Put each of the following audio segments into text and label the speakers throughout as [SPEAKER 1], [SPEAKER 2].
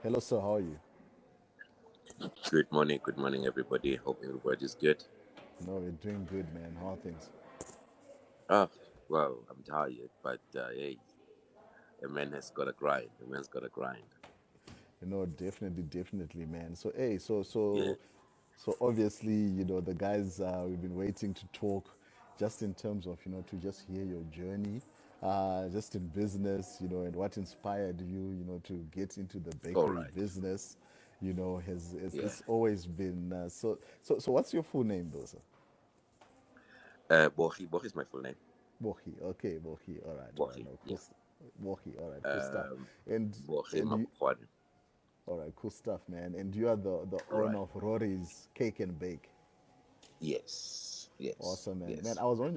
[SPEAKER 1] Hello, sir. How are you?
[SPEAKER 2] Good morning, everybody. Hope everybody's good.
[SPEAKER 1] No, we're doing good, man. How are things?
[SPEAKER 2] Ah, well, I'm tired, but hey, a man has got to grind. A man's got to grind.
[SPEAKER 1] Definitely, man. So, hey,
[SPEAKER 2] Yeah.
[SPEAKER 1] so obviously, the guys, we've been waiting to talk, just in terms of, to just hear your journey, just in business, and what inspired you, to get into the
[SPEAKER 2] All
[SPEAKER 1] bakery
[SPEAKER 2] right.
[SPEAKER 1] business. Has
[SPEAKER 2] Yeah.
[SPEAKER 1] it's always been so. What's your full name, though, sir?
[SPEAKER 2] Bogi is my full name.
[SPEAKER 1] Bohi. Okay, Bohi. All right.
[SPEAKER 2] Bogi.
[SPEAKER 1] No,
[SPEAKER 2] Yeah.
[SPEAKER 1] Bohi. All right, cool stuff.
[SPEAKER 2] Um,
[SPEAKER 1] And
[SPEAKER 2] Bogi
[SPEAKER 1] and you,
[SPEAKER 2] Mabukwane.
[SPEAKER 1] All right, cool stuff, man. And you are the
[SPEAKER 2] All
[SPEAKER 1] owner
[SPEAKER 2] right.
[SPEAKER 1] of Rory's Cake and Bake.
[SPEAKER 2] Yes. Yes.
[SPEAKER 1] Awesome, man. Man,
[SPEAKER 2] Yes.
[SPEAKER 1] I was on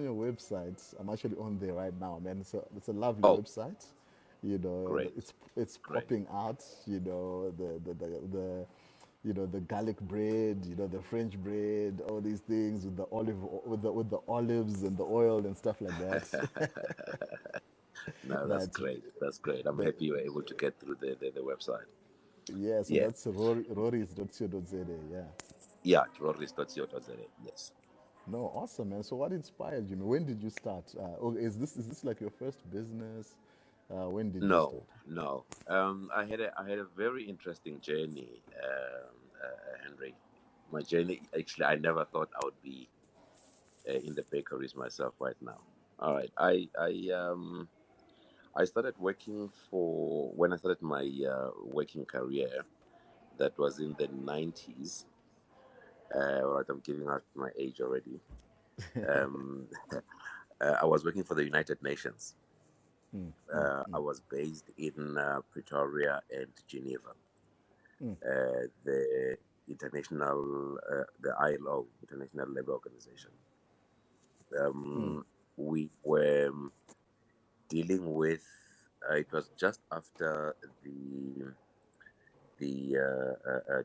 [SPEAKER 1] your website. I'm actually on there right now, man. It's a lovely
[SPEAKER 2] Oh,
[SPEAKER 1] website.
[SPEAKER 2] great.
[SPEAKER 1] It's
[SPEAKER 2] Great.
[SPEAKER 1] popping out. The garlic bread. The French bread. All these things with the olives and the oil and stuff like that.
[SPEAKER 2] No, that's
[SPEAKER 1] But
[SPEAKER 2] great. That's great. I'm
[SPEAKER 1] but
[SPEAKER 2] happy you were able to get through the website.
[SPEAKER 1] yeah, so
[SPEAKER 2] Yeah.
[SPEAKER 1] that's Rory's.co.za. Yeah.
[SPEAKER 2] Yeah. Terrorist.co.za. Yes.
[SPEAKER 1] No, awesome, man. So, what inspired you? When did you start? Is this like your first business? When did you
[SPEAKER 2] No,
[SPEAKER 1] start?
[SPEAKER 2] no. I had a very interesting journey, Henry. My journey, actually, I never thought I would be in the bakeries myself right now. All right, I started working for when I started my working career. That was in the 90s. All right, I'm giving out my age already. Um, I was working for the United Nations. I was based in Pretoria and Geneva. The the ILO, International Labour Organization. We were dealing with. It was just after the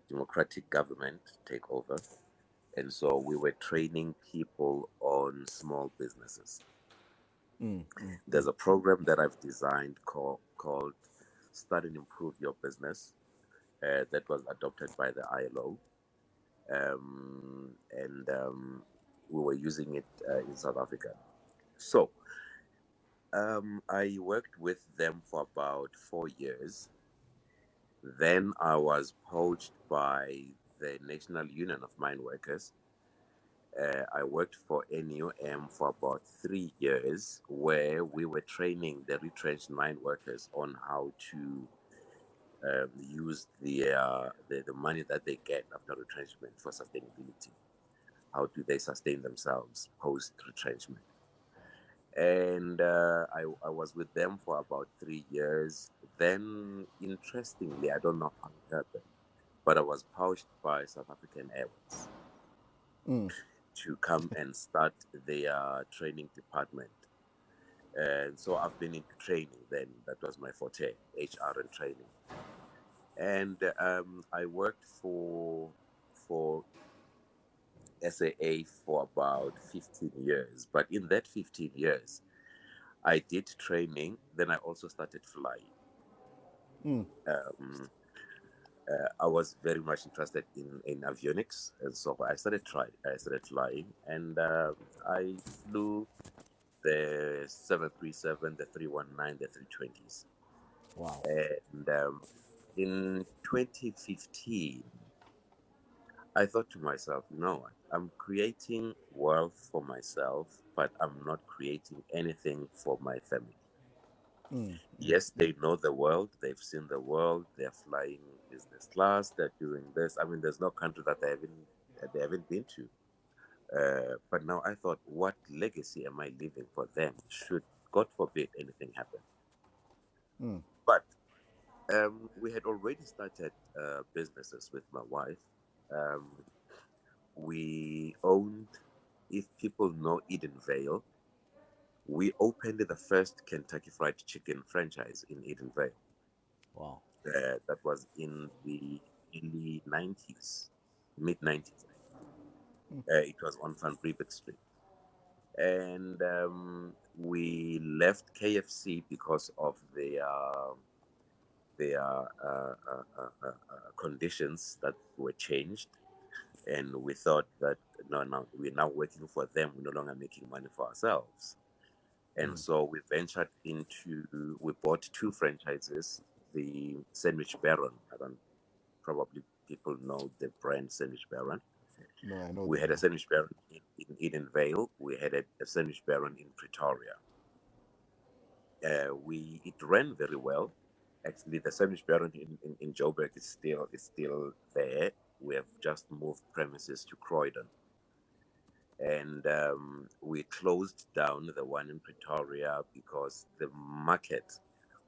[SPEAKER 2] democratic government takeover, and so we were training people on small businesses. There's a program that I've designed called "Start and Improve Your Business." That was adopted by the ILO, and we were using it in South Africa. So I worked with them for about 4 years. Then I was poached by the National Union of Mine Workers. I worked for NUM for about 3 years, where we were training the retrenched mine workers on how to use the money that they get after retrenchment for sustainability. How do they sustain themselves post retrenchment? And I was with them for about 3 years. Then, interestingly, I don't know how it happened, but I was poached by South African Airways to come and start their training department. And so I've been into training then. That was my forte, HR and training. And I worked for SAA for about 15 years. But in that 15 years, I did training. Then I also started flying. Um, I was very much interested in avionics, and so I started flying, and I flew the 737, the 319, the 320s.
[SPEAKER 1] Wow.
[SPEAKER 2] And in 2015, I thought to myself, you know what? I'm creating wealth for myself, but I'm not creating anything for my family. Yes, they know the world, they've seen the world, they're flying business class, they're doing this. I mean, there's no country that they haven't been to. But now I thought, what legacy am I leaving for them? Should God forbid anything happen? But we had already started businesses with my wife. Um, we owned, if people know Eden Vale, we opened the first Kentucky Fried Chicken franchise in Eden Vale.
[SPEAKER 1] Wow.
[SPEAKER 2] That was in the early 90s, mid 90s. It was on Van Riebeck Street. And we left KFC because of the their conditions that were changed, and we thought that no, no, we're now working for them. We're no longer making money for ourselves, and so we ventured into. We bought two franchises. The Sandwich Baron. I don't probably people know the brand Sandwich Baron.
[SPEAKER 1] No, I know
[SPEAKER 2] We
[SPEAKER 1] them.
[SPEAKER 2] had a
[SPEAKER 1] Yeah.
[SPEAKER 2] Sandwich Baron in Edenvale. We had a Sandwich Baron in Pretoria. We it ran very well. Actually, the Sandwich Baron in Joburg is still there. We have just moved premises to Croydon, and we closed down the one in Pretoria because the market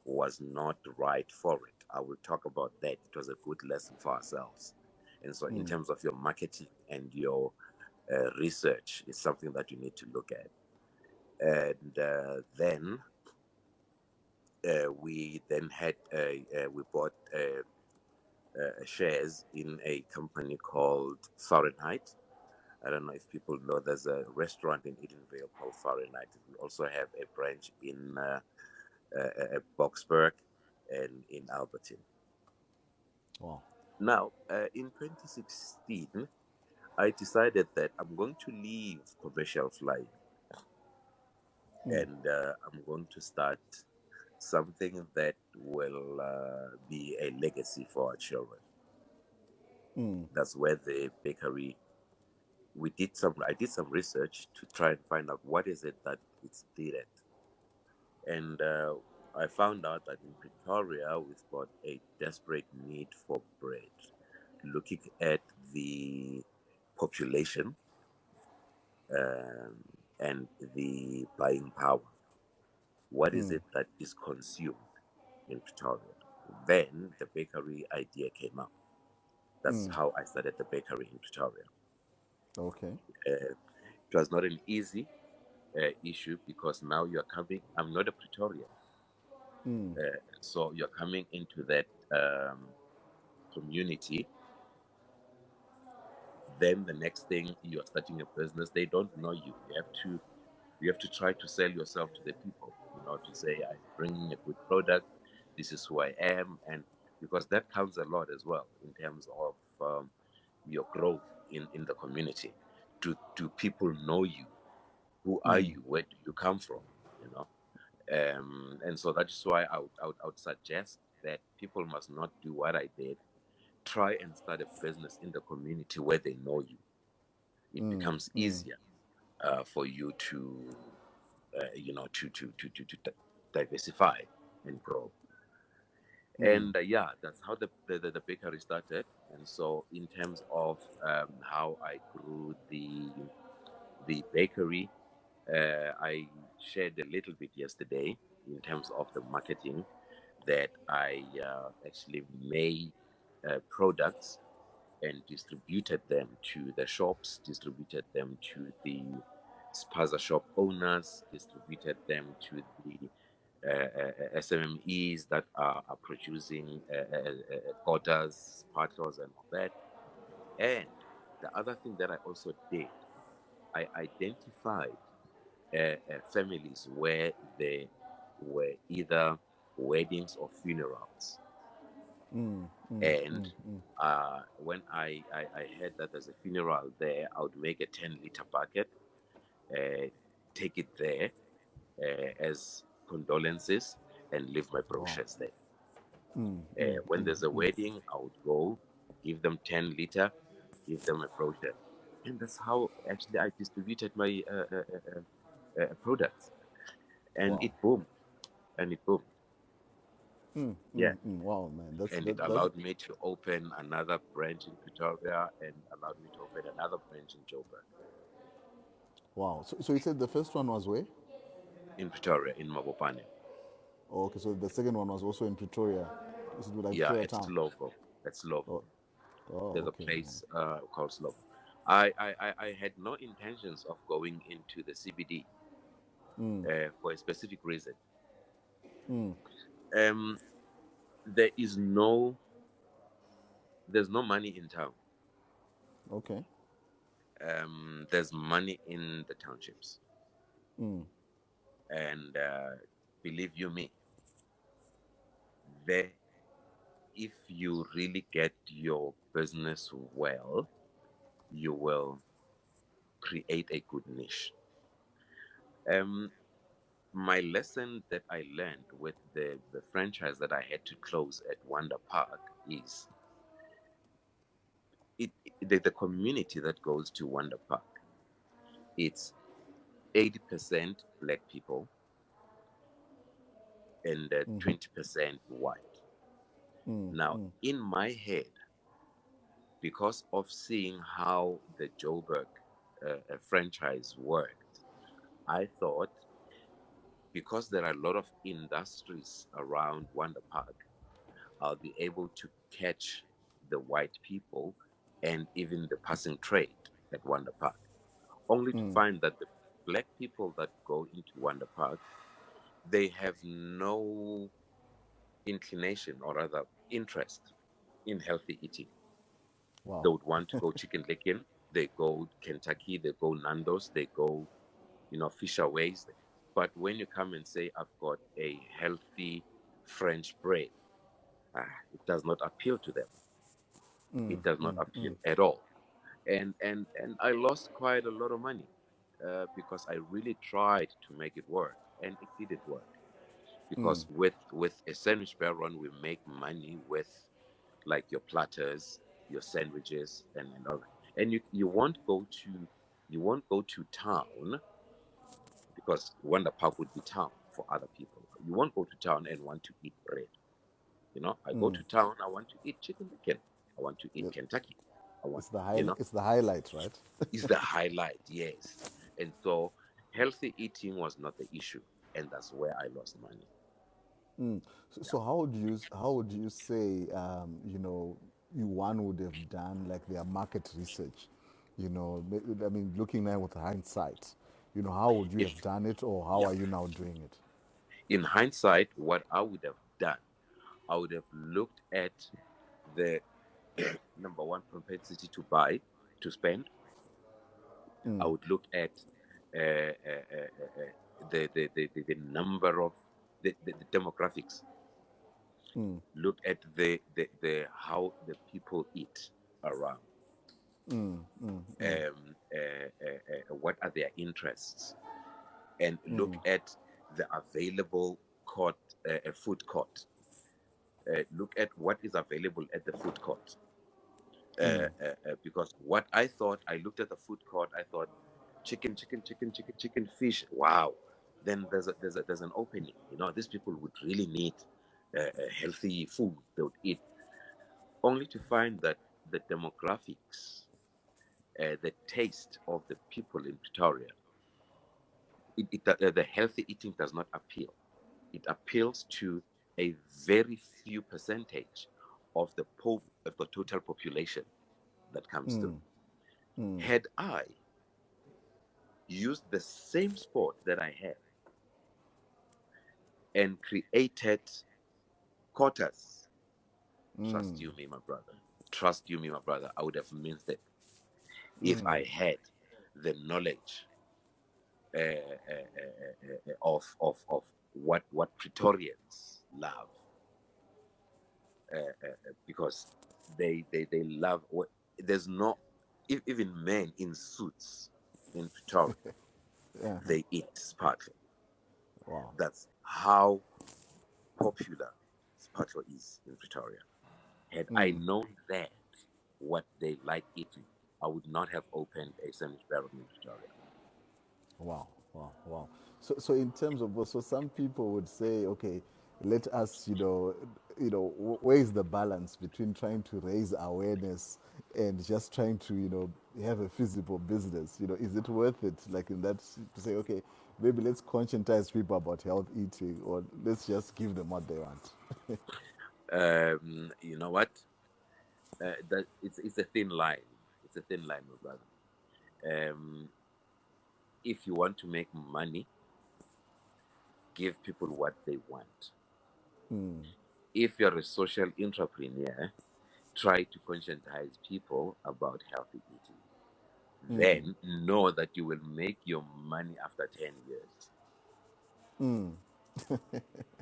[SPEAKER 2] was not right for it. I will talk about that. It was a good lesson for ourselves. And so, in terms of your marketing and your research, is something that you need to look at. And then we then had we bought shares in a company called Fahrenheit. I don't know if people know there's a restaurant in Edenvale called Fahrenheit. We also have a branch in Boksburg and in Alberton.
[SPEAKER 1] Wow.
[SPEAKER 2] Now, in 2016, I decided that I'm going to leave commercial flying and I'm going to start something that will be a legacy for our children. That's where the bakery. I did some research to try and find out what is it that it's needed, and I found out that in Pretoria we've got a desperate need for bread. Looking at the population um, and the buying power, what is it that is consumed in Pretoria? Then the bakery idea came up. That's how I started the bakery in Pretoria.
[SPEAKER 1] Okay.
[SPEAKER 2] It was not an easy issue because now you're coming. I'm not a Pretorian, so you're coming into that community. Then the next thing you're starting a business. They don't know you. You have to try to sell yourself to the people. To say I'm bringing a good product. This is who I am, and because that counts a lot as well in terms of your growth in the community. Do people know you? Who are you? Where do you come from? You know, and so that is why I would suggest that people must not do what I did. Try and start a business in the community where they know you. It becomes easier for you to, to diversify and grow. And yeah, that's how the bakery started. And so, in terms of how I grew the bakery, I shared a little bit yesterday in terms of the marketing that I actually made products and distributed them to the shops, distributed them to the spaza shop owners, distributed them to the SMMEs that are producing quarters, sparkles, and all that. And the other thing that I also did, I identified families where there were either weddings or funerals. And when I heard that there's a funeral there, I would make a 10-liter bucket, uh, take it there as condolences, and leave my
[SPEAKER 1] Wow.
[SPEAKER 2] brochures there. When there's a wedding, I would go, give them 10-liter, give them a brochure. And that's how actually I distributed my products. And
[SPEAKER 1] Wow.
[SPEAKER 2] it boomed. And it boomed. Yeah.
[SPEAKER 1] Wow, man.
[SPEAKER 2] And it
[SPEAKER 1] That's
[SPEAKER 2] allowed me to open another branch in Pretoria and allowed me to open another branch in Joburg,
[SPEAKER 1] wow. So you said the first one was where?
[SPEAKER 2] in Pretoria, in Mabopane.
[SPEAKER 1] Oh, okay. So the second one was also in Pretoria. Is it like
[SPEAKER 2] Yeah,
[SPEAKER 1] Pretoria
[SPEAKER 2] at
[SPEAKER 1] town?
[SPEAKER 2] Slovo. At Slovo.
[SPEAKER 1] Oh, oh,
[SPEAKER 2] There's a
[SPEAKER 1] okay, man.
[SPEAKER 2] place called Slovo. I had no intentions of going into the CBD for a specific reason. Um, there is no there's no money in town.
[SPEAKER 1] Okay.
[SPEAKER 2] There's money in the townships, and believe you me, there if you really get your business well, you will create a good niche. Um, my lesson that I learned with the franchise that I had to close at Wonder Park is the community that goes to Wonder Park. It's 80% black people and 20% white. Now, in my head, because of seeing how the Joburg franchise worked, I thought because there are a lot of industries around Wonder Park, I'll be able to catch the white people and even the passing trade at Wonder Park, only to find that the black people that go into Wonder Park, they have no inclination or rather interest in healthy eating. They
[SPEAKER 1] Wow.
[SPEAKER 2] would want to go chicken licken, they go Kentucky, they go Nando's, they go, Fisher Ways. But when you come and say, I've got a healthy French bread, it does not appeal to them. It does not appeal at all. And I lost quite a lot of money because I really tried to make it work, and it didn't work. Because with a sandwich baron, we make money with like your platters, your sandwiches, and all. And you won't go to town because Wonder Park would be town for other people. You won't go to town and want to eat bread. I go to town, I want to eat chicken licken. I want to eat
[SPEAKER 1] It-
[SPEAKER 2] Kentucky. I want,
[SPEAKER 1] It's the
[SPEAKER 2] you know,
[SPEAKER 1] it's the highlight, right?
[SPEAKER 2] is the highlight, yes. And so healthy eating was not the issue. And that's where I lost money.
[SPEAKER 1] So how would you say you one would have done like their market research? I mean, looking now with hindsight, how would you
[SPEAKER 2] In,
[SPEAKER 1] have done it, or how
[SPEAKER 2] yeah.
[SPEAKER 1] are you now doing it?
[SPEAKER 2] In hindsight, what I would have done, I would have looked at the number one propensity to buy, to spend. I would look at the number of the demographics. Look at the how the people eat around. What are their interests, and look at the available food court. Look at what is available at the food court. Because what I thought, I looked at the food court, I thought chicken, chicken, chicken, chicken, chicken, fish. Wow. Then there's an opening. These people would really need healthy food they would eat, only to find that the demographics, the taste of the people in Pretoria, the healthy eating does not appeal. It appeals to a very few percentage of the total population that comes through. Had I used the same sport that I have and created quotas, trust you me, my brother, trust you me, my brother, I would have missed it if I had the knowledge of what Pretorians love, because they love what there's no even men in suits in Pretoria, they eat sparkle.
[SPEAKER 1] Wow.
[SPEAKER 2] That's how popular sparkle is in Pretoria. Had I known that what they like eating, I would not have opened a sandwich baron in Pretoria.
[SPEAKER 1] Wow, wow, wow. So in terms of, so some people would say, okay, let us, where is the balance between trying to raise awareness and just trying to, have a feasible business? Is it worth it? Like in that, to say, okay, maybe let's conscientize people about health eating, or let's just give them what they want.
[SPEAKER 2] You know what? That it's a thin line. It's a thin line, my brother. If you want to make money, give people what they want. If you're a social entrepreneur, try to conscientize people about healthy eating. Then know that you will make your money after 10 years,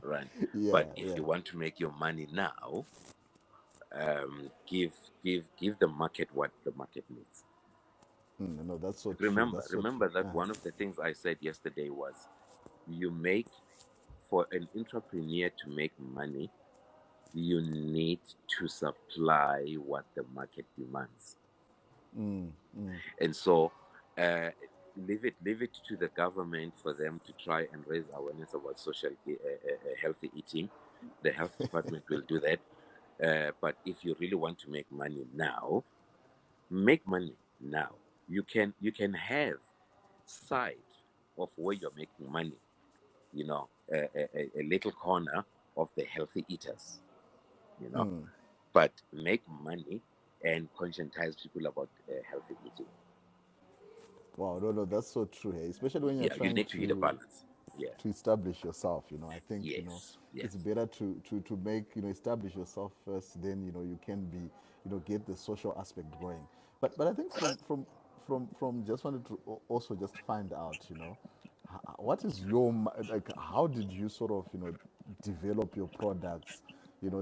[SPEAKER 2] right?
[SPEAKER 1] Yeah,
[SPEAKER 2] But if
[SPEAKER 1] yeah.
[SPEAKER 2] you want to make your money now, Give the market what the market needs.
[SPEAKER 1] No, that's so true.
[SPEAKER 2] Remember,
[SPEAKER 1] That's so true.
[SPEAKER 2] remember that one of the things I said yesterday was, you make for an entrepreneur to make money, you need to supply what the market demands. And so, uh, leave it to the government for them to try and raise awareness about healthy eating. The health department will do that. But if you really want to make money now, make money now. You can have side of where you're making money. A little corner of the healthy eaters. You know, but make money and conscientize people about healthy eating.
[SPEAKER 1] Wow, no, no, that's so true. Hey, especially when you're
[SPEAKER 2] Yeah, you
[SPEAKER 1] trying
[SPEAKER 2] need to hit a balance. Yeah.
[SPEAKER 1] to establish yourself. I think
[SPEAKER 2] Yes.
[SPEAKER 1] it's
[SPEAKER 2] Yes.
[SPEAKER 1] better to make establish yourself first. Then you can be get the social aspect going. But I think from just wanted to also just find out what is your like how did you sort of develop your products,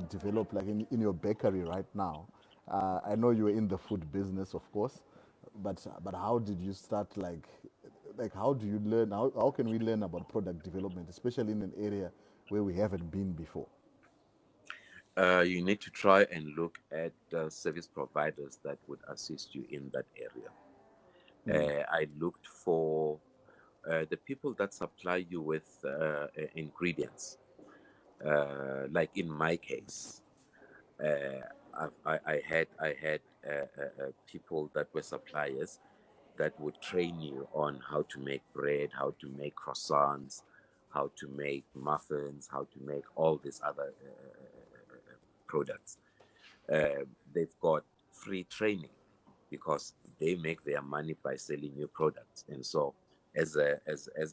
[SPEAKER 1] develop like in your bakery right now. I know you were in the food business, of course, but how did you start like how do you learn how can we learn about product development, especially in an area where we haven't been before?
[SPEAKER 2] You need to try and look at service providers that would assist you in that area. I looked for the people that supply you with ingredients. Like in my case, uh, I had people that were suppliers that would train you on how to make bread, how to make croissants, how to make muffins, how to make all these other products. They've got free training because they make their money by selling new products, and so as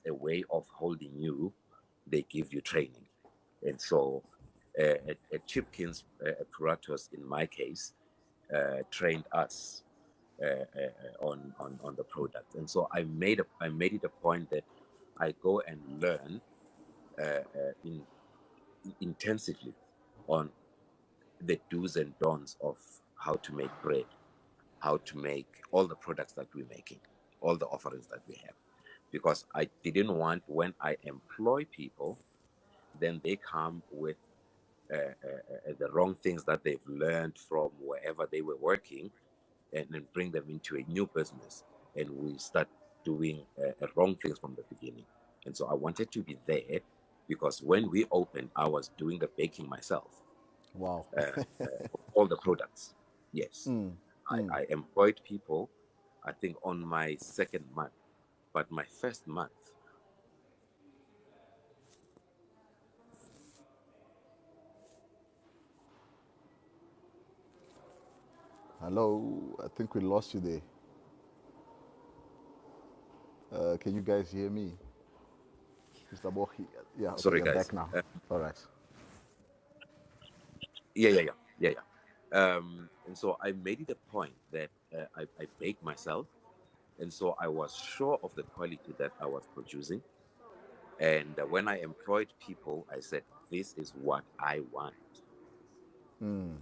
[SPEAKER 2] a way of holding you, they give you training. And so at Chipkins apparatus, in my case, trained us on the product. And so I made it a point that I go and learn in intensively on the do's and don'ts of how to make bread, how to make all the products that we're making, all the offerings that we have. Because I didn't want, when I employ people, then they come with the wrong things that they've learned from wherever they were working, and then bring them into a new business, and we start doing wrong things from the beginning. And so I wanted to be there, because when we opened, I was doing the baking myself
[SPEAKER 1] Wow.
[SPEAKER 2] of all the products. Yes, I employed people, I think, on my second month, but my first month.
[SPEAKER 1] Hello, I think we lost you there. Can you guys hear me, Mr. Bogi? Yeah, okay,
[SPEAKER 2] Sorry,
[SPEAKER 1] you're
[SPEAKER 2] guys.
[SPEAKER 1] back now. All right.
[SPEAKER 2] Yeah. And so I made it a point that I bake myself, and so I was sure of the quality that I was producing. And when I employed people, I said, "This is what I want,"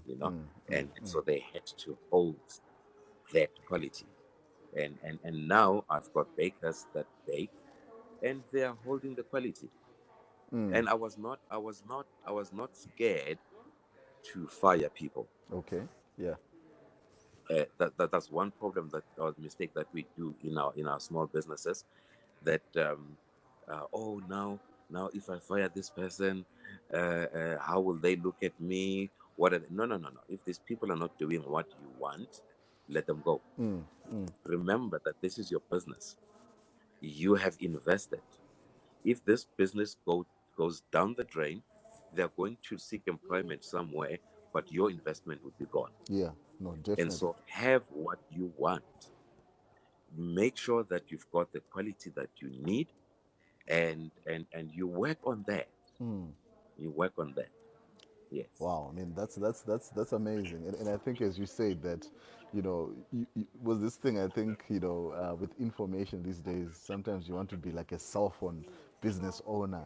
[SPEAKER 2] you know, and so they had to hold that quality. And now I've got bakers that bake, and they are holding the quality. And I was not scared to fire people.
[SPEAKER 1] Okay. Yeah.
[SPEAKER 2] That's one problem, that, or mistake, that we do in our small businesses. That oh, now if I fire this person, how will they look at me? What are they? No, no, no, no. If these people are not doing what you want, let them go. Remember that this is your business. You have invested. If this business goes down the drain, they're going to seek employment somewhere, but your investment would be gone.
[SPEAKER 1] Yeah. No,
[SPEAKER 2] And
[SPEAKER 1] definitely.
[SPEAKER 2] so have what you want. Make sure that you've got the quality that you need, and you work on that. You work on that. Yes.
[SPEAKER 1] Wow, I mean that's amazing, and I think as you say that, was this thing I think with information these days sometimes you want to be like a cell phone business owner,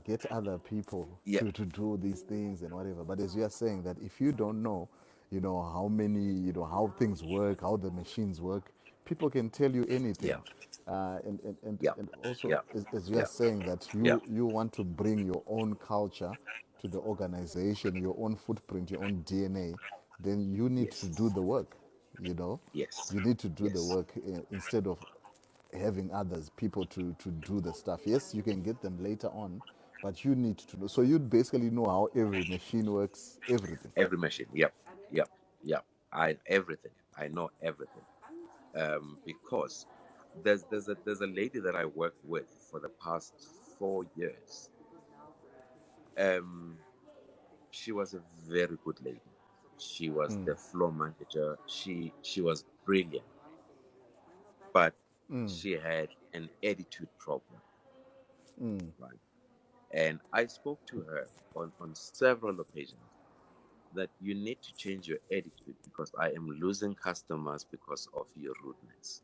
[SPEAKER 1] get other people
[SPEAKER 2] Yeah,
[SPEAKER 1] to do these things and whatever. But as you are saying, that if you don't know, how many, how things work, how the machines work, people can tell you
[SPEAKER 2] yeah,
[SPEAKER 1] anything. And
[SPEAKER 2] yeah,
[SPEAKER 1] and also,
[SPEAKER 2] yeah,
[SPEAKER 1] as you are
[SPEAKER 2] yeah.
[SPEAKER 1] saying, that
[SPEAKER 2] Yeah.
[SPEAKER 1] you want to bring your own culture to the organization, your own footprint, your own DNA, then you need to
[SPEAKER 2] Yes.
[SPEAKER 1] do the work. You know,
[SPEAKER 2] Yes.
[SPEAKER 1] you need to do the
[SPEAKER 2] Yes.
[SPEAKER 1] work instead of having others, people to do the stuff. Yes, you can get them later on, but you need to know. So you basically know how every machine works, everything.
[SPEAKER 2] Every machine. Yep. Yep. Yep. I everything. I know everything. Because there's a lady that I worked with for the past 4 years. Um, she was a very good lady. She was the floor manager. She was brilliant, but she had an attitude problem, right? And I spoke to her on several occasions that you need to change your attitude because I am losing customers because of your rudeness.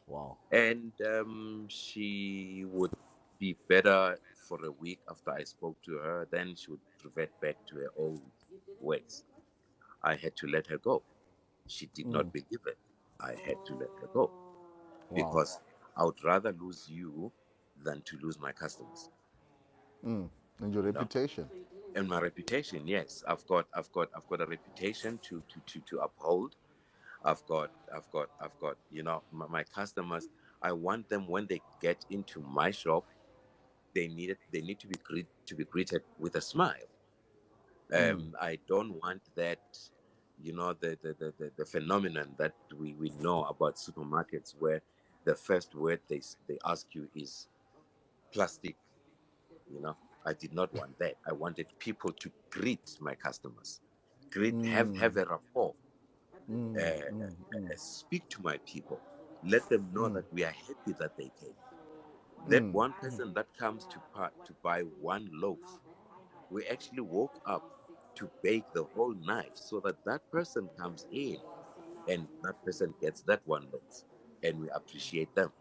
[SPEAKER 1] Wow.
[SPEAKER 2] And she would be better for a week after I spoke to her. Then she would revert back to her old ways. I had to let her go. She did not believe it. I had to let her go
[SPEAKER 1] Wow.
[SPEAKER 2] because I would rather lose you than to lose my customers.
[SPEAKER 1] And your
[SPEAKER 2] You know,
[SPEAKER 1] reputation.
[SPEAKER 2] and my reputation. Yes, I've got a reputation to uphold. I've got, my customers. I want them when they get into my shop, they need to be greeted with a smile. I don't want that, the phenomenon that we know about supermarkets where the first word they ask you is plastic. You know, I did not want that. I wanted people to greet my customers, have a rapport, speak to my people, let them know that we are happy that they came. That one person that comes to buy one loaf, we actually woke up to bake the whole night so that that person comes in and that person gets that one loaf, and we appreciate them.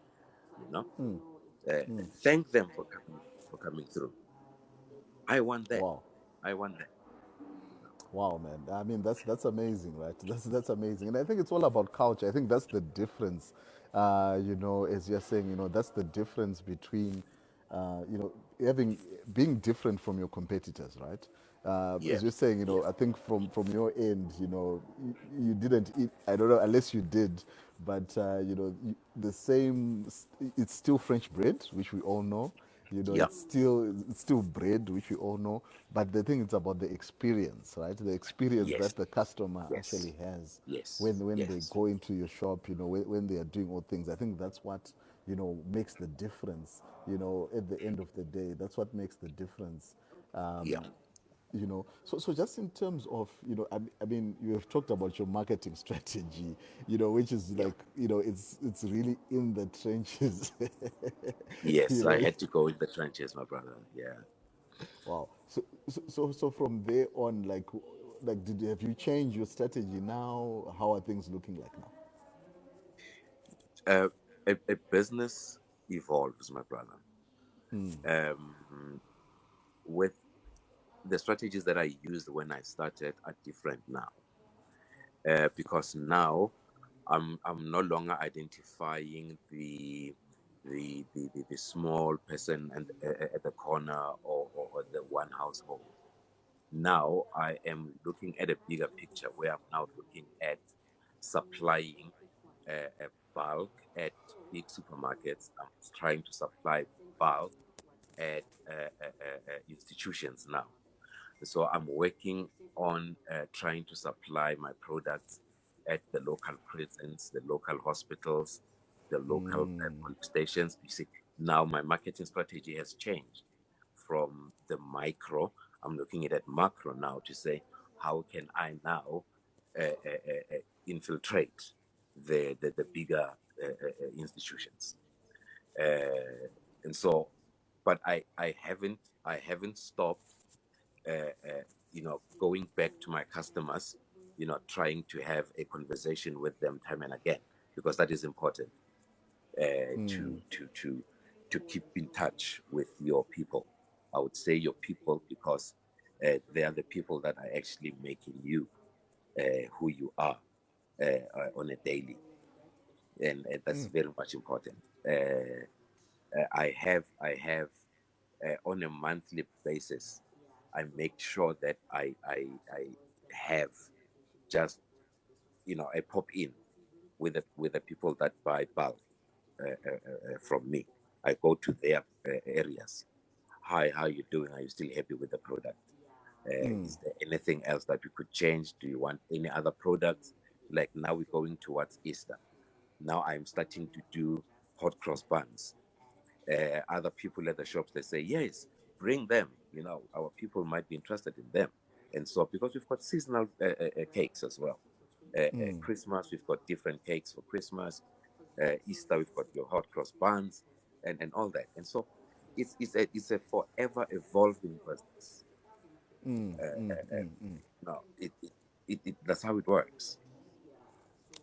[SPEAKER 2] You know, thank them for coming through. I want that.
[SPEAKER 1] Wow.
[SPEAKER 2] I want that.
[SPEAKER 1] Wow, man. I mean, that's amazing, right? That's amazing, and I think it's all about culture. I think that's the difference. As you're saying, that's the difference between, having being different from your competitors, right?
[SPEAKER 2] Yeah,
[SPEAKER 1] As you're saying,
[SPEAKER 2] yeah,
[SPEAKER 1] I think from your end, you didn't eat. I don't know unless you did, but the same. It's still French bread, which we all know.
[SPEAKER 2] yeah.
[SPEAKER 1] It's still bread, which we all know. But the thing is about the experience, right? The experience
[SPEAKER 2] Yes,
[SPEAKER 1] that the customer
[SPEAKER 2] yes,
[SPEAKER 1] actually has
[SPEAKER 2] yes,
[SPEAKER 1] when they
[SPEAKER 2] yes.
[SPEAKER 1] go into your shop. When they are doing all things. I think that's what makes the difference. At the end of the day, that's what makes the difference.
[SPEAKER 2] Yeah,
[SPEAKER 1] So just in terms of, I mean, you have talked about your marketing strategy, which is
[SPEAKER 2] yeah.
[SPEAKER 1] like, it's really in the trenches.
[SPEAKER 2] Yes,
[SPEAKER 1] you
[SPEAKER 2] I
[SPEAKER 1] know
[SPEAKER 2] had to go in the trenches, my brother. Yeah.
[SPEAKER 1] Wow. So from there on, like, have you changed your strategy now? How are things looking like now?
[SPEAKER 2] Uh, a business evolves, my brother. Um, with the strategies that I used when I started are different now, because now I'm no longer identifying the small person and at the corner, or the one household. Now I am looking at a bigger picture where I'm now looking at supplying a bulk at big supermarkets. I'm trying to supply bulk at institutions now. So I'm working on trying to supply my products at the local prisons, the local hospitals, the local police stations. You see, now my marketing strategy has changed from the micro. I'm looking at it macro now to say, how can I now infiltrate the bigger institutions? And so, but I haven't stopped, going back to my customers, trying to have a conversation with them time and again, because that is important, to keep in touch with your people. I would say your people, because they are the people that are actually making you who you are on a daily, and that's very much important. I have on a monthly basis, I make sure that I have just, I pop in with the people that buy bulk from me. I go to their areas. Hi, how you doing? Are you still happy with the product? Is there anything else that we could change? Do you want any other products? Like now we're going towards Easter. Now I'm starting to do hot cross buns. Other people at the shops, they say, yes, bring them. Our people might be interested in them. And so, because we've got seasonal cakes as well. Christmas, we've got different cakes for Christmas. Easter, we've got your hot cross buns and all that. And so, it's a forever evolving business. No, that's how it works.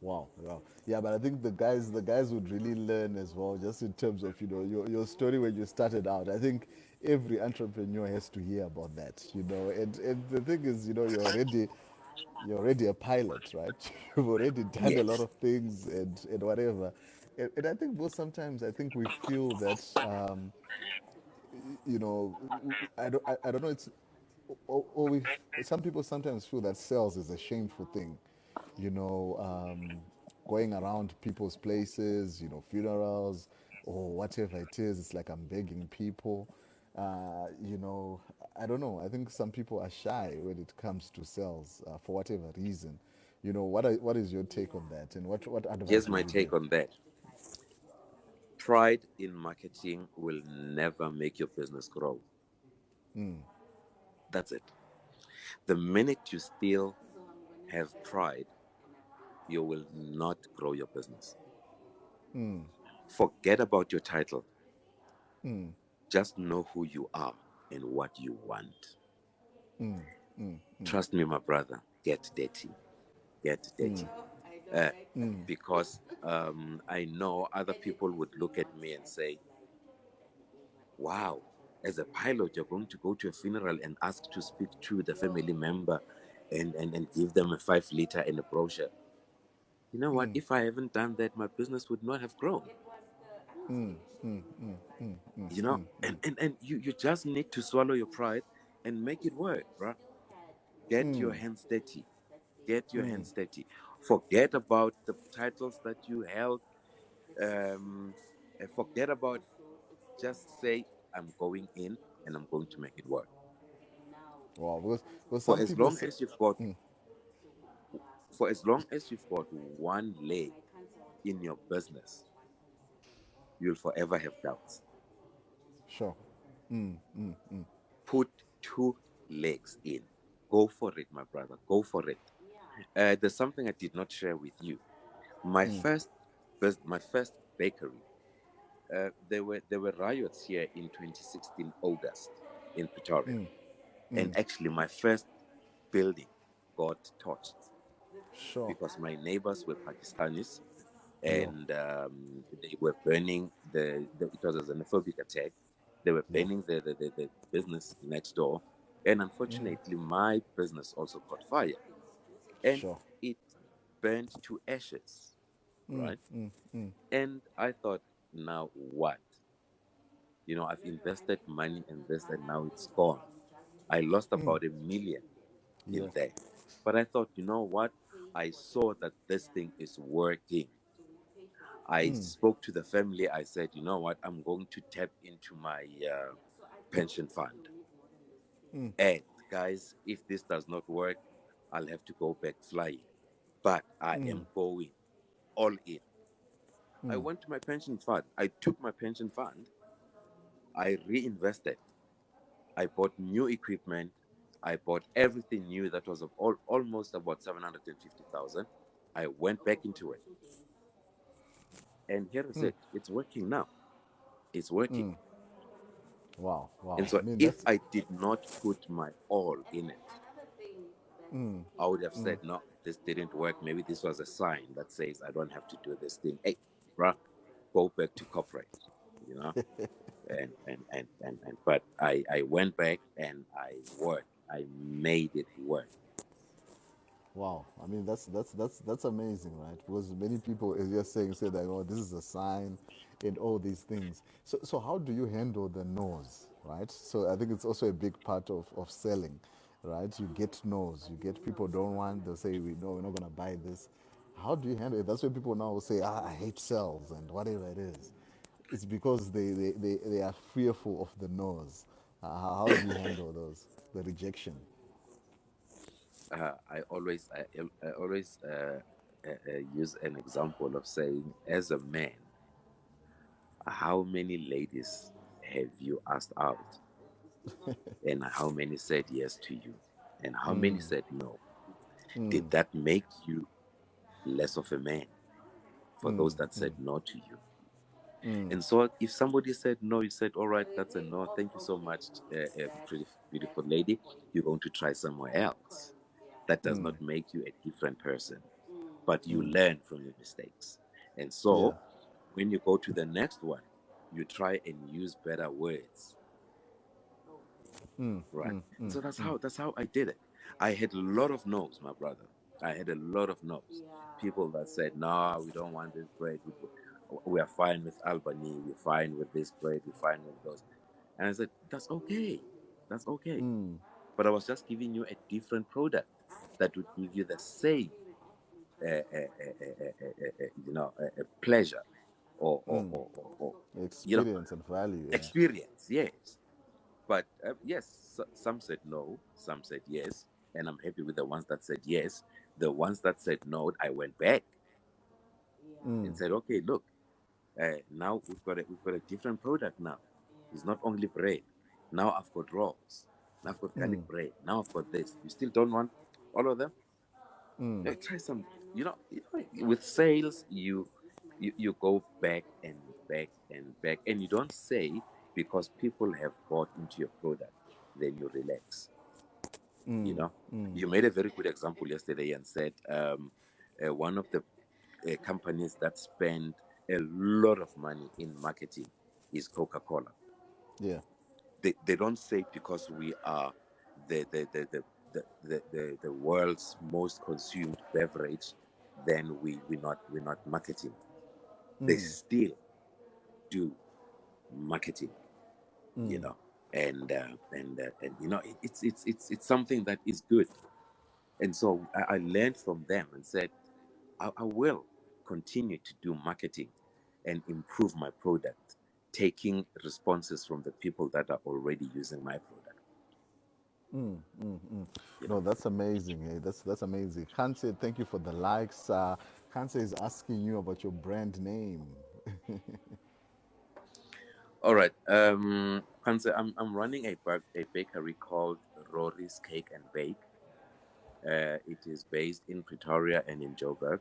[SPEAKER 1] Wow, wow. Yeah, but I think the guys would really learn as well, just in terms of, your story when you started out. I think every entrepreneur has to hear about that, And the thing is, you're already a pilot, right? You've already done a lot
[SPEAKER 2] Yes.
[SPEAKER 1] of things and whatever. And I think both sometimes I think we feel that I don't know. Some people sometimes feel that sales is a shameful thing, you know, going around people's places, funerals or whatever it is. It's like I'm begging people. Uh, you know, I don't know. I think some people are shy when it comes to sales for whatever reason. What is your take on that, and what advice
[SPEAKER 2] Here's
[SPEAKER 1] would
[SPEAKER 2] my
[SPEAKER 1] you give?
[SPEAKER 2] take on that. Pride in marketing will never make your business grow. That's it. The minute you still have pride, you will not grow your business. Forget about your title. Just know who you are and what you want. Trust me, my brother. Get dirty. Get dirty. Uh, because I know other people would look at me and say, wow, as a pilot, you're going to go to a funeral and ask to speak to the family member and give them a 5 liter and a brochure. You know what? If I haven't done that, my business would not have grown. And you just need to swallow your pride and make it work, bro. Get your hands dirty. Get your hands dirty. Forget about the titles that you held. And forget about, just say, I'm going in and I'm going to make it work.
[SPEAKER 1] Wow, because
[SPEAKER 2] For
[SPEAKER 1] some
[SPEAKER 2] as
[SPEAKER 1] people
[SPEAKER 2] long
[SPEAKER 1] say,
[SPEAKER 2] as you've got for as long as you've got one leg in your business, you'll forever have doubts.
[SPEAKER 1] sure.
[SPEAKER 2] Put two legs in. Go for it, my brother. Go for it. There's something I did not share with you. My first bakery. There were riots here in 2016 August in Pretoria, and actually my first building got torched
[SPEAKER 1] Sure.
[SPEAKER 2] because my neighbors were Pakistanis,
[SPEAKER 1] Yo.
[SPEAKER 2] and they were burning it was a xenophobic attack. They were
[SPEAKER 1] Yeah.
[SPEAKER 2] burning the business next door, and unfortunately my business also caught fire, and
[SPEAKER 1] Sure.
[SPEAKER 2] it burned to ashes, right? And I thought, now what? I've invested money in this and now it's gone. I lost about 1 million
[SPEAKER 1] Yeah.
[SPEAKER 2] in there. But I thought, you know what? I saw that this thing is working. I spoke to the family. I said, you know what? I'm going to tap into my pension fund. And guys, if this does not work, I'll have to go back flying. But I am going all in. I went to my pension fund. I took my pension fund. I reinvested. I bought new equipment. I bought everything new that was of almost about 750,000. I went back into it. And here is it. It's working now. It's working.
[SPEAKER 1] Wow. Wow.
[SPEAKER 2] And so
[SPEAKER 1] I mean,
[SPEAKER 2] if
[SPEAKER 1] that's
[SPEAKER 2] I did not put my all in it, I would have said, no, this didn't work. Maybe this was a sign that says I don't have to do this thing. Hey, bruh, go back to corporate, you know? and but I went back and I worked. I made it work.
[SPEAKER 1] Wow, I mean that's amazing, right? Because many people, as you're saying, say that oh, this is a sign, and all these things. So how do you handle the no's, right? So I think it's also a big part of selling, right? You get no's, you get people don't want. They'll say we no, we're not gonna buy this. How do you handle it? That's why people now will say ah, I hate sales and whatever it is. It's because they are fearful of the no's. How do you handle those, the rejection?
[SPEAKER 2] I always use an example of saying, as a man, how many ladies have you asked out, and how many said yes to you, and how many said no? Did that make you less of a man for those that said no to you? And so, if somebody said no, you said, "All right, that's a no. Thank you so much, pretty beautiful lady. You're going to try somewhere else." That does not make you a different person, but you learn from your mistakes. And
[SPEAKER 1] Yeah.
[SPEAKER 2] so, when you go to the next one, you try and use better words, right? And so that's how I did it. I had a lot of no's, my brother. I had a lot of no's. People that said, "No, we don't want this bread. We are fine with Albany. We're fine with this bread. We're fine with those." And I said, "That's okay. That's okay." But I was just giving you a different product that would give you the same, a pleasure, or
[SPEAKER 1] Experience and value, yeah.
[SPEAKER 2] experience. Yes, but yes, some said no, some said yes, and I'm happy with the ones that said yes. The ones that said no, I went back and said, "Okay, look, now we've got a different product now. It's not only bread. Now I've got rolls. Now I've got garlic bread. Now I've got this. You still don't want all of them? Try some. With sales, you go back and back and back, and you don't say, because people have bought into your product, then you relax. You know, you made a very good example yesterday and said, one of the companies that spend a lot of money in marketing is Coca-Cola.
[SPEAKER 1] Yeah.
[SPEAKER 2] They don't say, because we are the world's most consumed beverage, then we're not marketing. They still do marketing, you know, and it's something that is good. And so I learned from them and said, I will continue to do marketing and improve my product, taking responses from the people that are already using my product. You
[SPEAKER 1] No,
[SPEAKER 2] know.
[SPEAKER 1] that's amazing. That's amazing. Hanse, thank you for the likes. Hanse is asking you about your brand name.
[SPEAKER 2] All right. Kwanzaa, I'm running a bakery called Rory's Cake and Bake. It is based in Pretoria and in Joburg.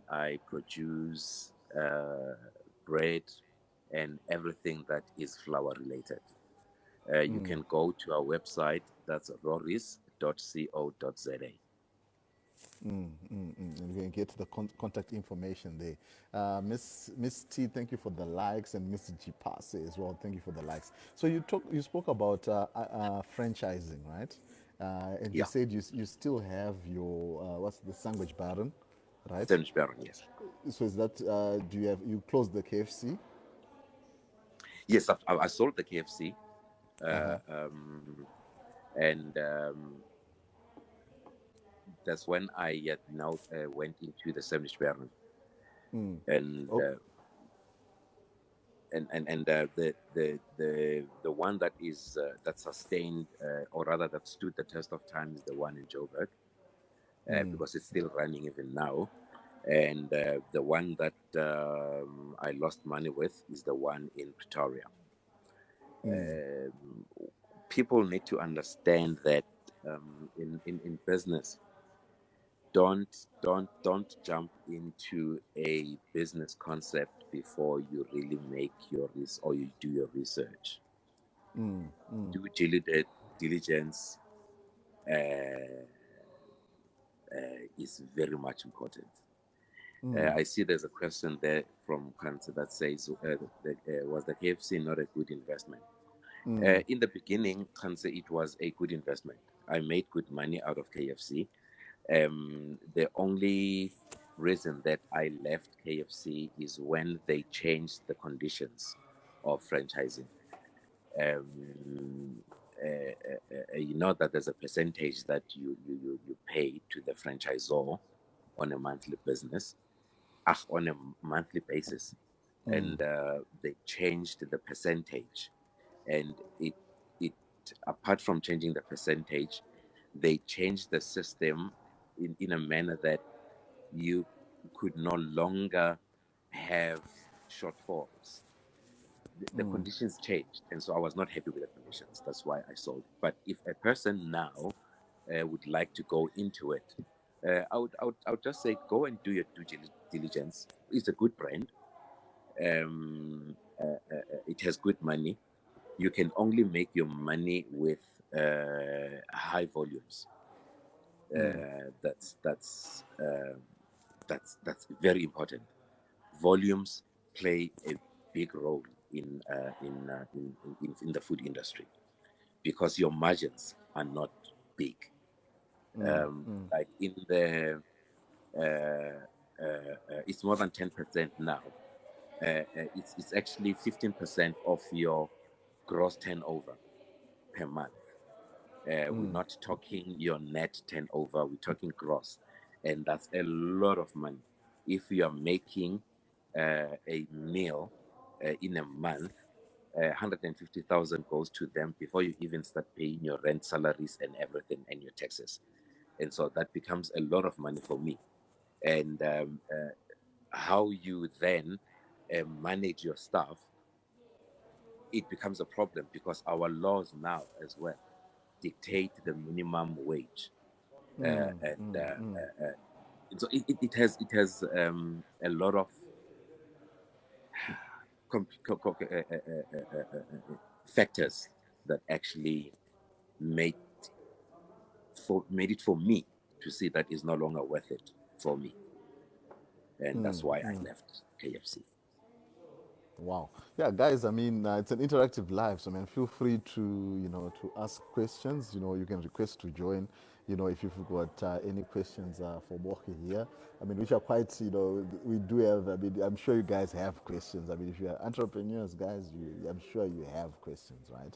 [SPEAKER 2] I produce bread and everything that is flour related. You can go to our website. That's roris.co.za.
[SPEAKER 1] And you can get the contact information there. Miss T, thank you for the likes, and Miss G Passe as well. Thank you for the likes. So you spoke about franchising, right? And you
[SPEAKER 2] Yeah,
[SPEAKER 1] said you still have your what's the sandwich baron, right?
[SPEAKER 2] Sandwich Baron. Yes,
[SPEAKER 1] So is that do you closed the KFC?
[SPEAKER 2] yes. I sold the KFC,
[SPEAKER 1] Uh huh.
[SPEAKER 2] and that's when I now went into the Sandwich Baron, and
[SPEAKER 1] Oh.
[SPEAKER 2] the one that is that sustained, or rather that stood the test of time, is the one in Joburg, because it's still running even now. And the one that I lost money with is the one in Pretoria. Um, People need to understand that, in business, don't jump into a business concept before you really make or you do your research. Due diligence is very much important. I see there's a question there from Kansa that says, was the KFC not a good investment? In the beginning, Kansa, it was a good investment. I made good money out of KFC. The only reason that I left KFC is when they changed the conditions of franchising. Um, you know that there's a percentage that you pay to the franchisor on a monthly business, on a monthly basis, and they changed the percentage, and it apart from changing the percentage, they changed the system in a manner that you could no longer have shortfalls. The conditions changed, and so I was not happy with the conditions. That's why I sold it. But if a person now would like to go into it, I would just say go and do your diligence. It's a good brand. It has good money. You can only make your money with high volumes. That's very important. Volumes play a big role in the food industry because your margins are not big. Like in the it's more than 10% now. It's actually 15% of your gross turnover per month. We're not talking your net turnover, we're talking gross. And that's a lot of money. If you are making a meal in a month, 150,000 goes to them before you even start paying your rent, salaries, and everything, and your taxes. And so that becomes a lot of money for me. And how you then manage your staff, it becomes a problem because our laws now as well dictate the minimum wage, and so it has a lot of factors that actually made made it for me to see that is no longer worth it for me, and that's why I left KFC.
[SPEAKER 1] Wow. Yeah, guys, I mean, it's an interactive live, so I mean, feel free to, to ask questions. You can request to join, if you've got any questions for Bogi here. I mean, which are quite, we do have, I mean, I'm sure you guys have questions. I mean, if you are entrepreneurs, guys, I'm sure you have questions, right?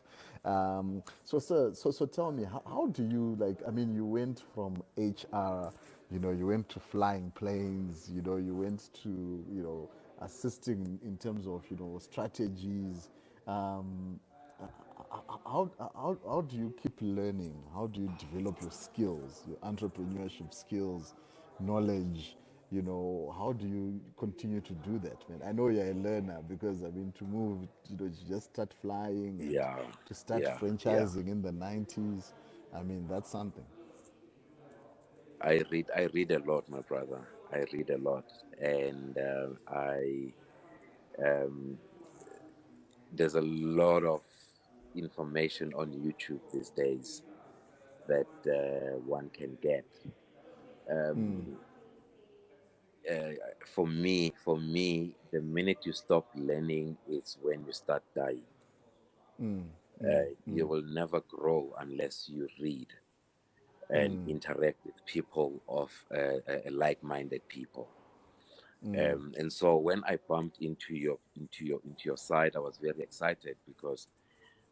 [SPEAKER 1] So, sir, so tell me, how do you, like, I mean, you went from HR, you went to flying planes, you went to, assisting in terms of strategies. Um, how do you keep learning? How do you develop your skills, your entrepreneurship skills, knowledge? How do you continue to do that, man? I know you're a learner because I mean to move, to just start flying and
[SPEAKER 2] Yeah,
[SPEAKER 1] to start
[SPEAKER 2] yeah.
[SPEAKER 1] franchising in the 90s. I mean that's something.
[SPEAKER 2] I read a lot, my brother. I read a lot, and I there's a lot of information on YouTube these days that one can get. Um, for me, the minute you stop learning is when you start dying. You will never grow unless you read and interact with people of like-minded people. And so when I bumped into your side, I was very excited because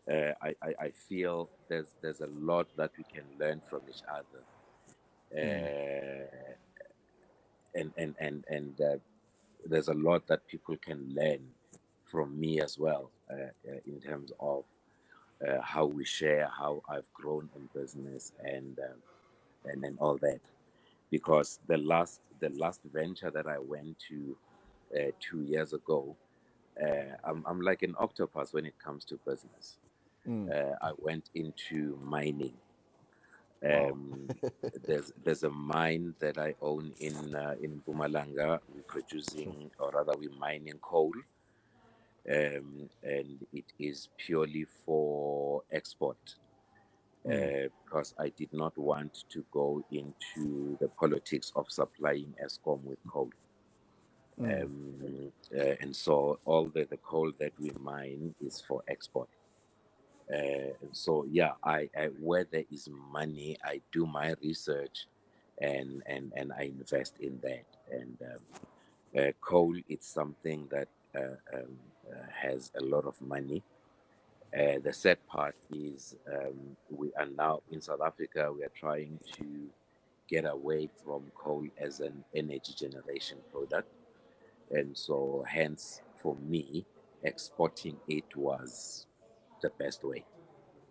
[SPEAKER 2] I feel there's a lot that we can learn from each other, uh, and there's a lot that people can learn from me as well, in terms of how we share, how I've grown in business, and all that. Because the last venture that I went to 2 years ago, I'm like an octopus when it comes to business. I went into mining.
[SPEAKER 1] Wow.
[SPEAKER 2] There's a mine that I own in Mpumalanga. We're
[SPEAKER 1] Sure.
[SPEAKER 2] producing, or rather, we're mining coal, and it is purely for export. Because I did not want to go into the politics of supplying Eskom with coal. And so all the coal that we mine is for export. So yeah, where there is money, I do my research, and I invest in that. And coal, it's something that has a lot of money. The sad part is we are now in South Africa. We are trying to get away from coal as an energy generation product, and so hence for me, exporting it was the best way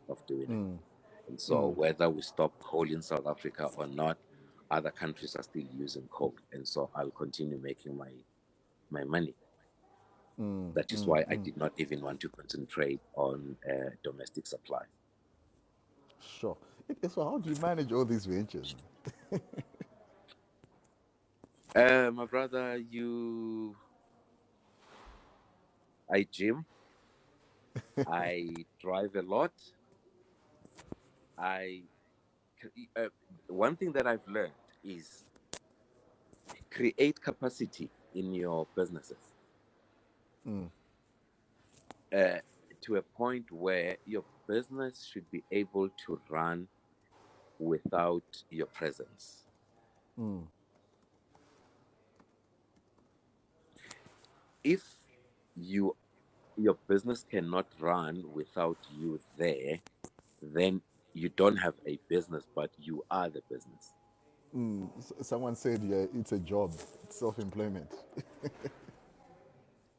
[SPEAKER 2] of doing it. And so whether we stop coal in South Africa or not, other countries are still using coal, and so I'll continue making my money. That is why I did not even want to concentrate on domestic supply.
[SPEAKER 1] Sure. So how do you manage all these ventures?
[SPEAKER 2] My brother, I gym, I drive a lot. I uh, One thing that I've learned is create capacity in your businesses uh, to a point where your business should be able to run without your presence. If you your business cannot run without you there, then you don't have a business, but you are the business.
[SPEAKER 1] Someone said, yeah, it's a job, it's self-employment.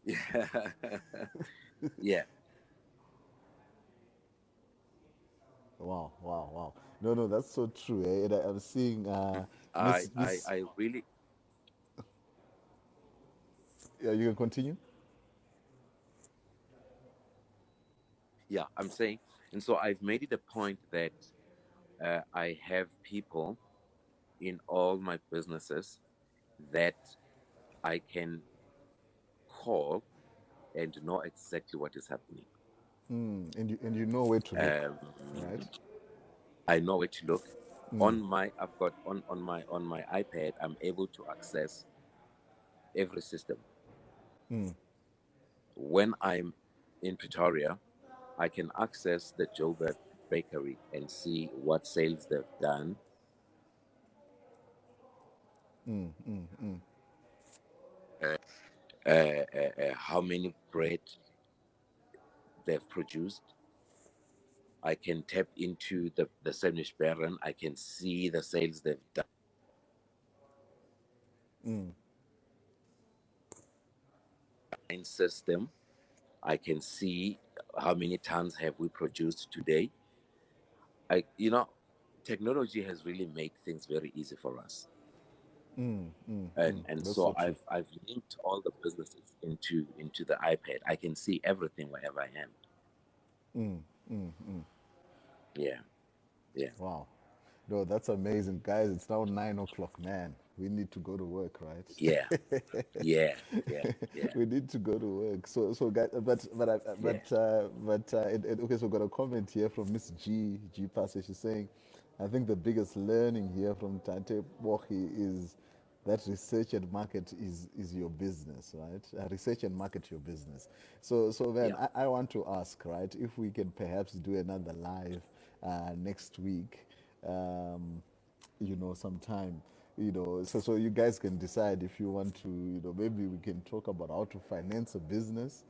[SPEAKER 2] Yeah, yeah.
[SPEAKER 1] Wow, wow, wow. No, no, that's so true. Eh? And I'm seeing
[SPEAKER 2] I really,
[SPEAKER 1] Yeah, you can continue.
[SPEAKER 2] yeah, I'm saying, and so I've made it a point that I have people in all my businesses that I can call and know exactly what is happening.
[SPEAKER 1] And you know where to look, right?
[SPEAKER 2] Um, I know where to look. I've got on my iPad. I'm able to access every system. When I'm in Pretoria, I can access the Joburg bakery and see what sales they've done, how many bread they've produced. I can tap into the sandwich baron. I can see the sales they've done system. I can see how many tons have we produced today. Technology has really made things very easy for us. And
[SPEAKER 1] That's so
[SPEAKER 2] so
[SPEAKER 1] true.
[SPEAKER 2] I've linked all the businesses into the iPad. I can see everything wherever I am. Yeah, yeah,
[SPEAKER 1] Wow. No, that's amazing, guys. It's now 9 o'clock, man. We need to go to work,
[SPEAKER 2] yeah,
[SPEAKER 1] right?
[SPEAKER 2] yeah, yeah, yeah,
[SPEAKER 1] We need to go to work. So, guys,
[SPEAKER 2] yeah,
[SPEAKER 1] okay. So, got a comment here from Miss G Passage. She's saying, I think the biggest learning here from Tate Bogi is that research and market is your business, right? Research and market your business. So then
[SPEAKER 2] yeah,
[SPEAKER 1] I want to ask, right, if we can perhaps do another live next week. Um, sometime, so you guys can decide if you want to, maybe we can talk about how to finance a business,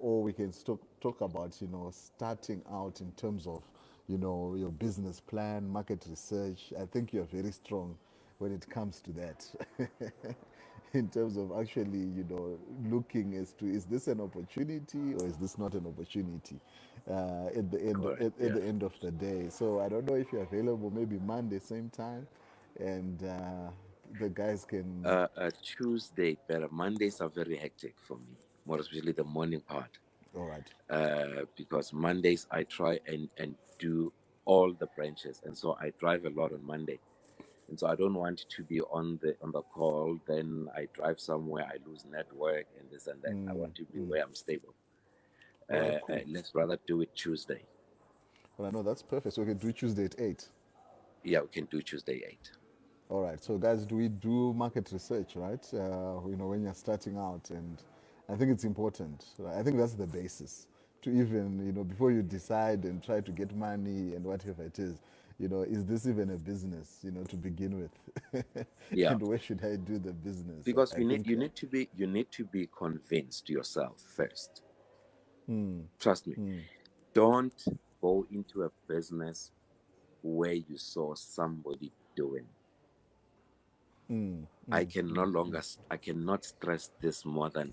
[SPEAKER 1] or we can talk about, starting out in terms of, your business plan, market research. I think you're very strong when it comes to that. In terms of actually, looking as to, is this an opportunity or is this not an opportunity,
[SPEAKER 2] correct.
[SPEAKER 1] at
[SPEAKER 2] Yeah.
[SPEAKER 1] the end of the day. So I don't know if you're available maybe Monday same time, and the guys can.
[SPEAKER 2] Tuesday better. Mondays are very hectic for me, more especially the morning part.
[SPEAKER 1] All right.
[SPEAKER 2] Because Mondays I try and do all the branches, and so I drive a lot on Monday, and so I don't want to be on the call. Then I drive somewhere, I lose network, and this and that. I want to be where I'm stable.
[SPEAKER 1] All right. Cool.
[SPEAKER 2] Let's rather do it Tuesday.
[SPEAKER 1] Well, I know that's perfect. So we can do Tuesday at 8.
[SPEAKER 2] Yeah, we can do Tuesday 8.
[SPEAKER 1] All right. So, guys, do we do market research, right? When you're starting out, and I think it's important. Right? I think that's the basis to even, before you decide and try to get money and whatever it is, is this even a business, to begin with?
[SPEAKER 2] Yeah,
[SPEAKER 1] And where should I do the business?
[SPEAKER 2] because
[SPEAKER 1] I think,
[SPEAKER 2] you need to be convinced yourself first. Trust me. Don't go into a business where you saw somebody doing. I cannot stress this more than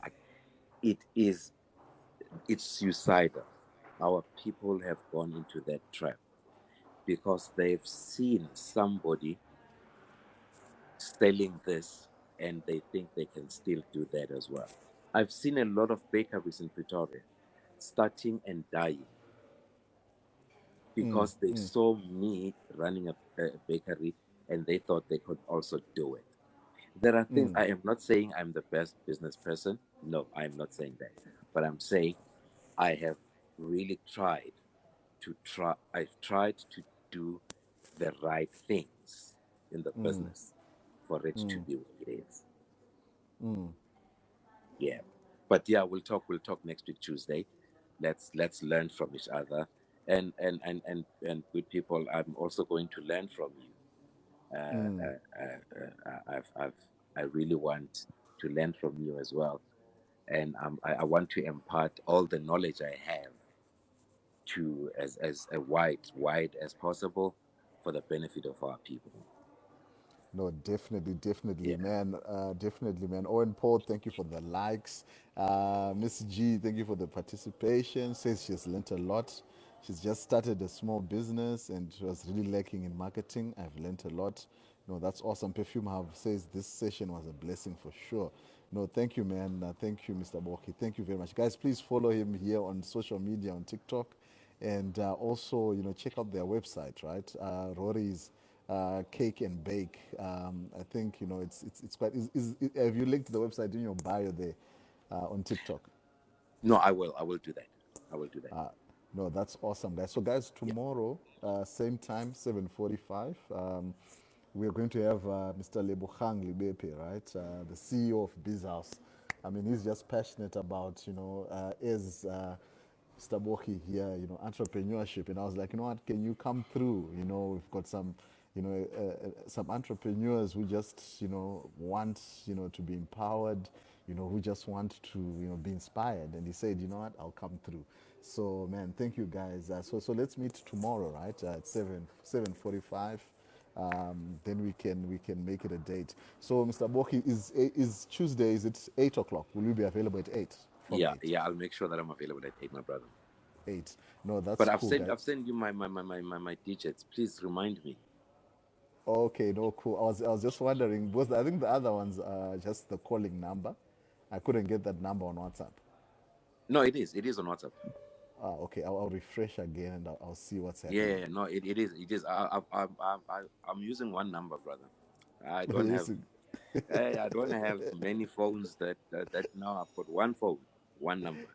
[SPEAKER 2] it is. It's suicidal. Our people have gone into that trap because they've seen somebody selling this and they think they can still do that as well. I've seen a lot of bakeries in Pretoria starting and dying because they saw me running a bakery and they thought they could also do it. There are things, I am not saying I'm the best business person. No, I'm not saying that. But I'm saying I have really I've tried to do the right things in the business for it to be what it is. Yeah. But yeah, we'll talk next week Tuesday. Let's learn from each other. And good people, I'm also going to learn from you. I've I really want to learn from you as well, and I want to impart all the knowledge I have to as a wide as possible for the benefit of our people.
[SPEAKER 1] no, definitely, definitely,
[SPEAKER 2] Yeah.
[SPEAKER 1] man. Definitely, man. Owen Paul, thank you for the likes. Miss G, thank you for the participation. Says she's learnt a lot. She's just started a small business and she was really lacking in marketing. I've learnt a lot. No, that's awesome. Perfume Hub says this session was a blessing for sure. No, thank you, man. Thank you, Mr. Boki. Thank you very much. Guys, please follow him here on social media, on TikTok. And also, check out their website, right? Rory's Cake and Bake. I think, it's quite, have you linked the website in your bio there on TikTok?
[SPEAKER 2] No, I will do that. I will do that.
[SPEAKER 1] No, that's awesome, guys. So, guys,
[SPEAKER 2] Yeah.
[SPEAKER 1] tomorrow, same time, 7:45, we're going to have Mr. Lebogang Libepe, right? The CEO of BizHouse. I mean, he's just passionate about, as Mr. Boki here, entrepreneurship. And I was like, what, can you come through? We've got some entrepreneurs who just, want, to be empowered, who just want to, be inspired. And he said, you know what, I'll come through. So, man, thank you guys. So let's meet tomorrow, right? At 7:45. Then we can make it a date. So, Mr. Boki, is Tuesday? Is it 8 o'clock? Will you be available at eight? From
[SPEAKER 2] Yeah,
[SPEAKER 1] eight,
[SPEAKER 2] yeah, I'll make sure that I'm available at 8, my brother.
[SPEAKER 1] 8. No,
[SPEAKER 2] But
[SPEAKER 1] that's
[SPEAKER 2] I've
[SPEAKER 1] cool,
[SPEAKER 2] sent
[SPEAKER 1] guys.
[SPEAKER 2] I've sent you my digits. Please remind me.
[SPEAKER 1] Okay, no, cool. I was just wondering because I think the other ones are just the calling number. I couldn't get that number on WhatsApp.
[SPEAKER 2] No, it is on WhatsApp.
[SPEAKER 1] Okay, I'll refresh again and I'll see what's happening.
[SPEAKER 2] Yeah, no, it is. I'm using one number, brother. I don't have
[SPEAKER 1] Yes,
[SPEAKER 2] I don't have many phones that now I've got one phone, one number.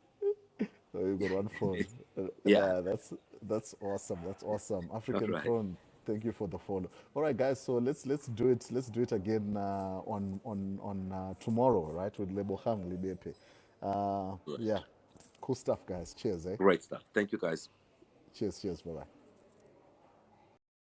[SPEAKER 1] so you got one phone.
[SPEAKER 2] Yeah.
[SPEAKER 1] Yeah, that's awesome. That's awesome.
[SPEAKER 2] All
[SPEAKER 1] African
[SPEAKER 2] right.
[SPEAKER 1] Prawn. Thank you for the follow. All right, guys. So let's do it. Let's do it again on tomorrow, right? With Lebogang Libepe.
[SPEAKER 2] Right.
[SPEAKER 1] Yeah, cool stuff, guys. Cheers, eh?
[SPEAKER 2] Great stuff. Thank you, guys.
[SPEAKER 1] Cheers, cheers. Bye bye.